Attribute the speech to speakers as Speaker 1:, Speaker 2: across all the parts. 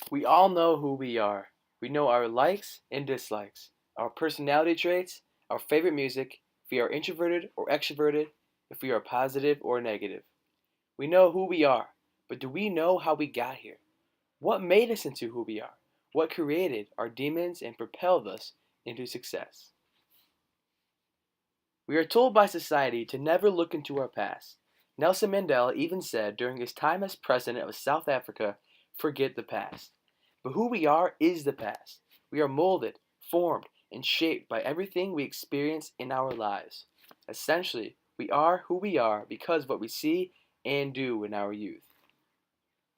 Speaker 1: We all know who we are. We know our likes and dislikes, our personality traits, our favorite music, if we are introverted or extroverted, if we are positive or negative. We know who we are, but do we know how we got here? What made us into who we are? What created our demons and propelled us into success? We are told by society to never look into our past. Nelson Mandela even said during his time as president of South Africa, forget the past. But who we are is the past. We are molded, formed, and shaped by everything we experience in our lives. Essentially, we are who we are because of what we see and do in our youth.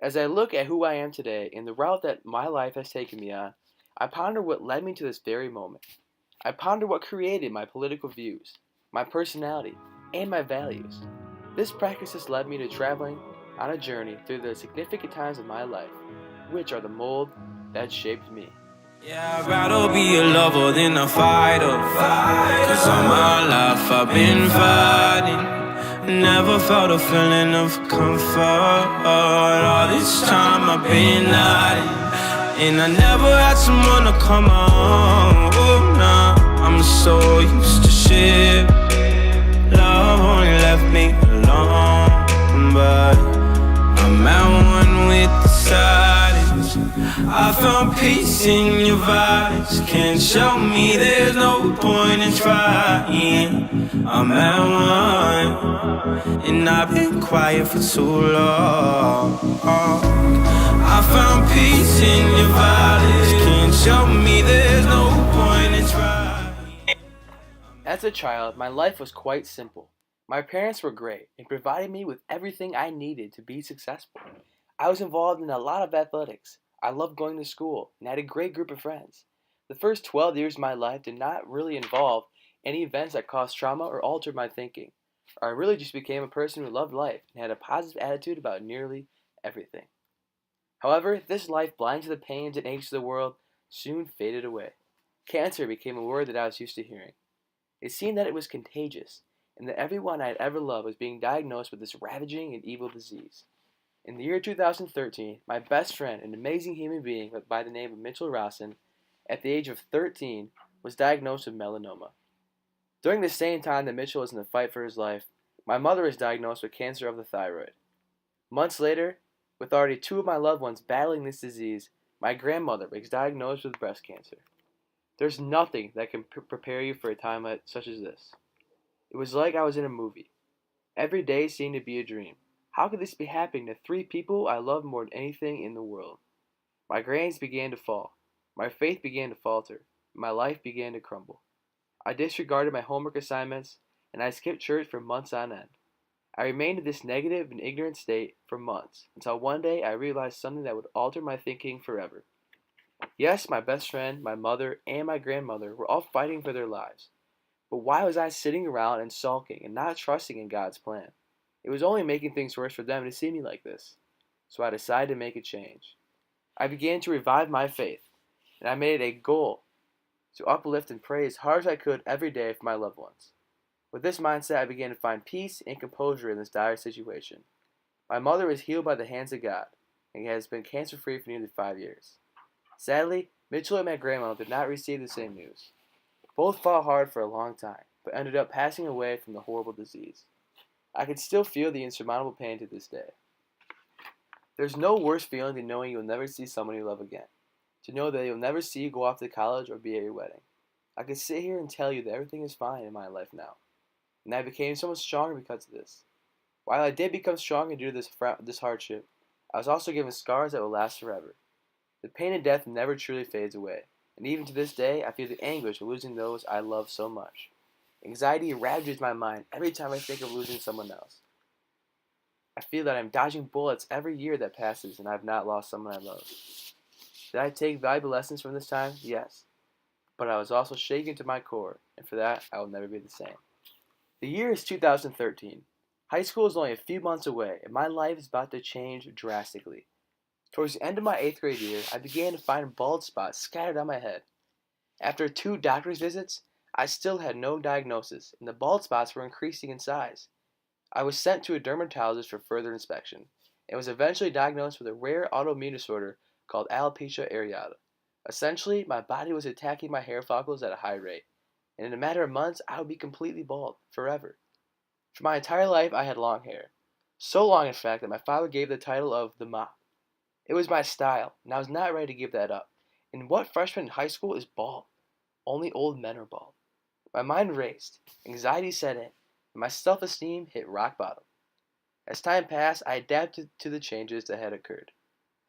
Speaker 1: As I look at who I am today and the route that my life has taken me on, I ponder what led me to this very moment. I ponder what created my political views, my personality, and my values. This practice has led me to traveling on a journey through the significant times of my life, which are the mold that shaped me.
Speaker 2: Yeah, I'd rather be a lover than a fighter. Cause all my life I've been fighting. Never felt a feeling of comfort. All this time I've been hiding. And I never had someone to come on. Oh, nah, I'm so used to shit. Love only left me alone. But I'm at one with the silence. I found peace in your vibes. Can't show me there's no point in trying. I'm at one, and I've been quiet for too long. I found peace in your vibes. Can't show me there's no point in trying.
Speaker 1: As a child, my life was quite simple. My parents were great and provided me with everything I needed to be successful. I was involved in a lot of athletics. I loved going to school and had a great group of friends. The first 12 years of my life did not really involve any events that caused trauma or altered my thinking. I really just became a person who loved life and had a positive attitude about nearly everything. However, this life, blind to the pains and aches of the world, soon faded away. Cancer became a word that I was used to hearing. It seemed that it was contagious, and that everyone I had ever loved was being diagnosed with this ravaging and evil disease. In the year 2013, my best friend, an amazing human being by the name of Mitchell Rawson, at the age of 13, was diagnosed with melanoma. During the same time that Mitchell was in the fight for his life, my mother was diagnosed with cancer of the thyroid. Months later, with already two of my loved ones battling this disease, my grandmother was diagnosed with breast cancer. There's nothing that can prepare you for a time such as this. It was like I was in a movie. Every day seemed to be a dream. How could this be happening to three people I love more than anything in the world? My grades began to fall. My faith began to falter. My life began to crumble. I disregarded my homework assignments, and I skipped church for months on end. I remained in this negative and ignorant state for months, until one day I realized something that would alter my thinking forever. Yes, my best friend, my mother, and my grandmother were all fighting for their lives. But why was I sitting around and sulking and not trusting in God's plan? It was only making things worse for them to see me like this. So I decided to make a change. I began to revive my faith, and I made it a goal to uplift and pray as hard as I could every day for my loved ones. With this mindset, I began to find peace and composure in this dire situation. My mother was healed by the hands of God, and has been cancer-free for nearly 5 years. Sadly, Mitchell and my grandma did not receive the same news. Both fought hard for a long time, but ended up passing away from the horrible disease. I can still feel the insurmountable pain to this day. There's no worse feeling than knowing you'll never see someone you love again. To know that you'll never see you go off to college or be at your wedding. I can sit here and tell you that everything is fine in my life now. And I became so much stronger because of this. While I did become stronger due to this hardship, I was also given scars that will last forever. The pain of death never truly fades away, and even to this day, I feel the anguish of losing those I love so much. Anxiety ravages my mind every time I think of losing someone else. I feel that I'm dodging bullets every year that passes and I have not lost someone I love. Did I take valuable lessons from this time? Yes. But I was also shaken to my core, and for that, I will never be the same. The year is 2013. High school is only a few months away, and my life is about to change drastically. Towards the end of my 8th grade year, I began to find bald spots scattered on my head. After 2 doctor's visits, I still had no diagnosis, and the bald spots were increasing in size. I was sent to a dermatologist for further inspection, and was eventually diagnosed with a rare autoimmune disorder called alopecia areata. Essentially, my body was attacking my hair follicles at a high rate, and in a matter of months, I would be completely bald, forever. For my entire life, I had long hair. So long, in fact, that my father gave the title of the Mop. It was my style, and I was not ready to give that up. And what freshman in high school is bald? Only old men are bald. My mind raced, anxiety set in, and my self-esteem hit rock bottom. As time passed, I adapted to the changes that had occurred.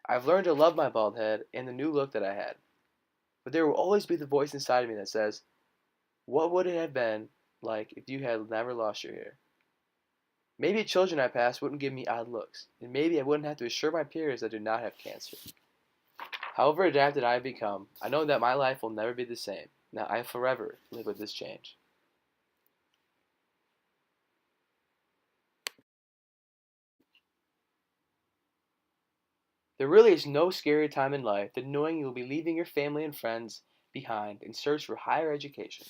Speaker 1: I've learned to love my bald head and the new look that I had. But there will always be the voice inside of me that says, what would it have been like if you had never lost your hair? Maybe children I passed wouldn't give me odd looks, and maybe I wouldn't have to assure my peers I do not have cancer. However adapted I have become, I know that my life will never be the same. Now I forever live with this change. There really is no scarier time in life than knowing you will be leaving your family and friends behind in search for higher education.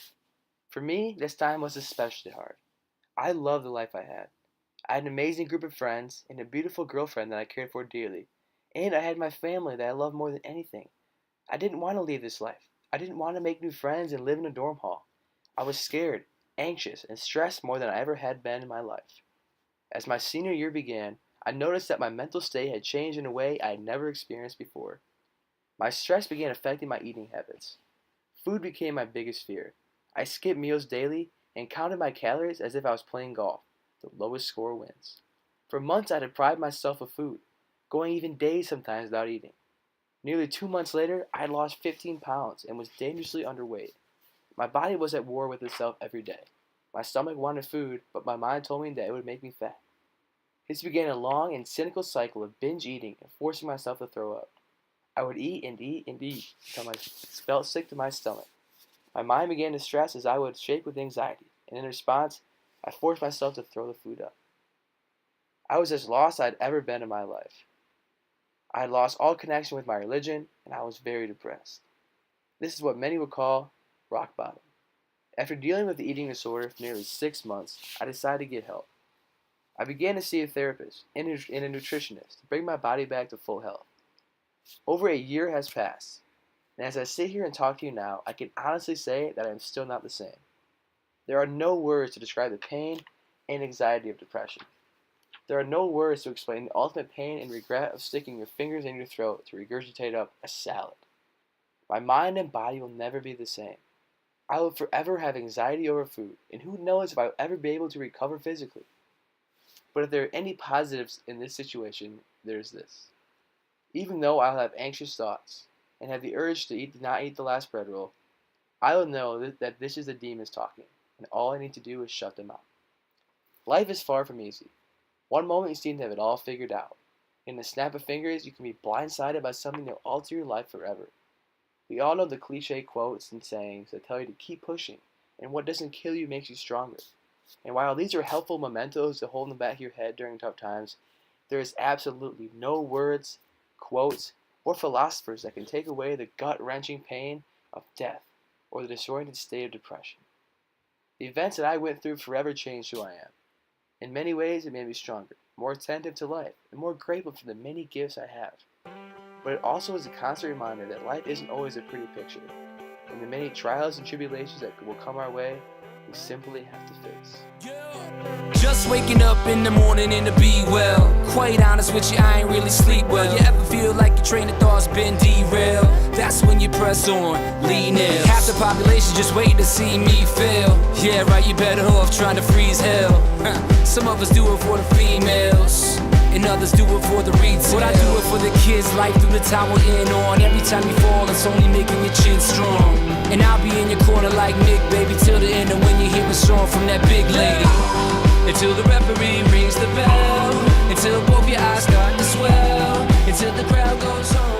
Speaker 1: For me, this time was especially hard. I loved the life I had. I had an amazing group of friends and a beautiful girlfriend that I cared for dearly. And I had my family that I loved more than anything. I didn't want to leave this life. I didn't want to make new friends and live in a dorm hall. I was scared, anxious, and stressed more than I ever had been in my life. As my senior year began, I noticed that my mental state had changed in a way I had never experienced before. My stress began affecting my eating habits. Food became my biggest fear. I skipped meals daily and counted my calories as if I was playing golf. The lowest score wins. For months I deprived myself of food, going even days sometimes without eating. Nearly 2 months later, I had lost 15 pounds and was dangerously underweight. My body was at war with itself every day. My stomach wanted food, but my mind told me that it would make me fat. This began a long and cynical cycle of binge eating and forcing myself to throw up. I would eat and eat and eat until I felt sick to my stomach. My mind began to stress as I would shake with anxiety, and in response, I forced myself to throw the food up. I was as lost as I'd ever been in my life. I had lost all connection with my religion, and I was very depressed. This is what many would call rock bottom. After dealing with the eating disorder for nearly 6 months, I decided to get help. I began to see a therapist and a nutritionist to bring my body back to full health. Over a year has passed, and as I sit here and talk to you now, I can honestly say that I am still not the same. There are no words to describe the pain and anxiety of depression. There are no words to explain the ultimate pain and regret of sticking your fingers in your throat to regurgitate up a salad. My mind and body will never be the same. I will forever have anxiety over food, and who knows if I will ever be able to recover physically. But if there are any positives in this situation, there's this. Even though I'll have anxious thoughts and have the urge to not eat the last bread roll, I will know that this is the demons talking, and all I need to do is shut them out. Life is far from easy. One moment you seem to have it all figured out. In a snap of fingers, you can be blindsided by something that will alter your life forever. We all know the cliche quotes and sayings that tell you to keep pushing, and what doesn't kill you makes you stronger. And while these are helpful mementos to hold in the back of your head during tough times, there is absolutely no words, quotes, or philosophers that can take away the gut-wrenching pain of death or the disoriented state of depression. The events that I went through forever changed who I am. In many ways, it made me stronger, more attentive to life, and more grateful for the many gifts I have. But it also is a constant reminder that life isn't always a pretty picture, and the many trials and tribulations that will come our way, we simply have to face.
Speaker 2: Just waking up in the morning and to be well. Quite honest with you, I ain't really sleep well. You ever feel like your train of thought's been derailed? That's when you press on, lean in. Half the population just waiting to see me fail. Yeah, right, you better off trying to freeze hell. Some of us do it for the females, and others do it for the retail. But I do it for the kids, life through the time we're in on. Every time you fall, it's only making your chin strong. And I'll be in your corner like Nick, baby, till the end of when you hear a song from that big lady. Until the referee rings the bell, until both your eyes start to swell, until the crowd goes home.